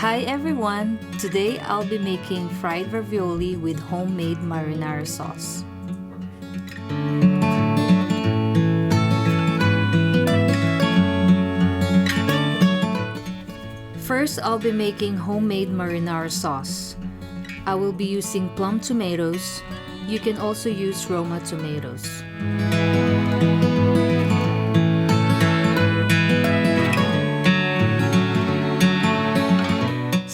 Hi everyone! Today I'll be making fried ravioli with homemade marinara sauce. First, I'll be making homemade marinara sauce. I will be using plum tomatoes. You can also use Roma tomatoes.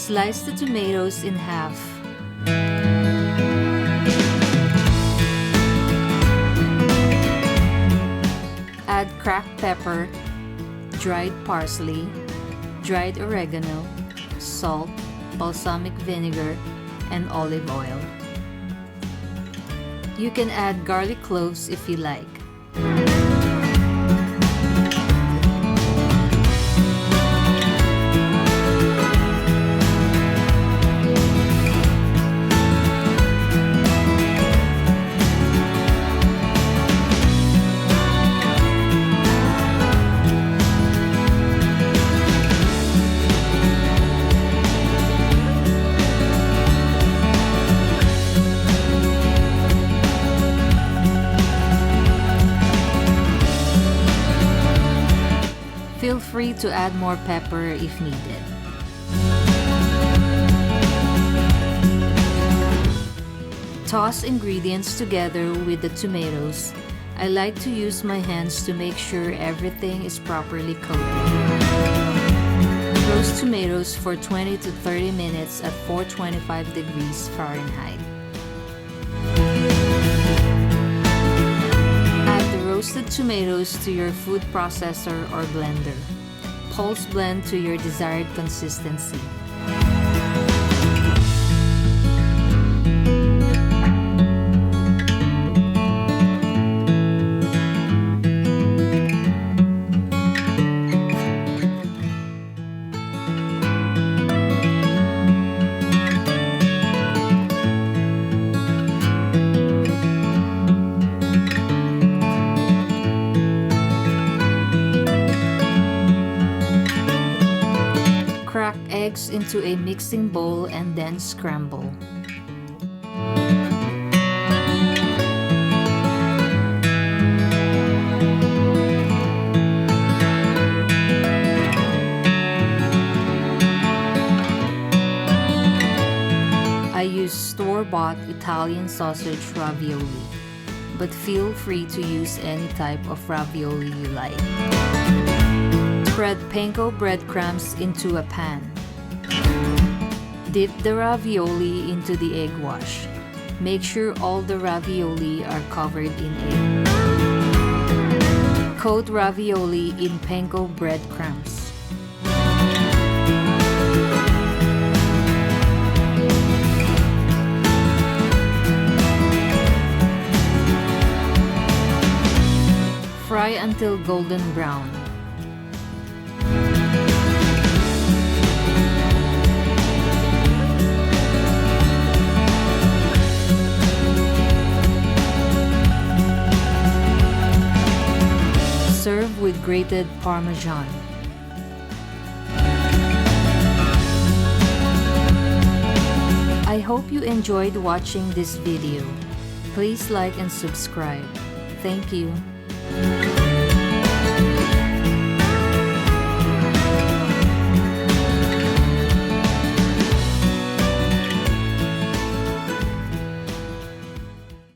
Slice the tomatoes in half. Add cracked pepper, dried parsley, dried oregano, salt, balsamic vinegar, and olive oil. You can add garlic cloves if you like. Feel free to add more pepper if needed. Toss ingredients together with the tomatoes. I like to use my hands to make sure everything is properly coated. Roast tomatoes for 20 to 30 minutes at 425 degrees Fahrenheit. Roasted tomatoes to your food processor or blender. Pulse blend to your desired consistency. Crack eggs into a mixing bowl and then scramble. I use store-bought Italian sausage ravioli, but feel free to use any type of ravioli you like. Spread panko breadcrumbs into a pan. Dip the ravioli into the egg wash. Make sure all the ravioli are covered in egg. Coat ravioli in panko breadcrumbs. Fry until golden brown. Serve with grated parmesan. I hope you enjoyed watching this video. Please like and subscribe. Thank you.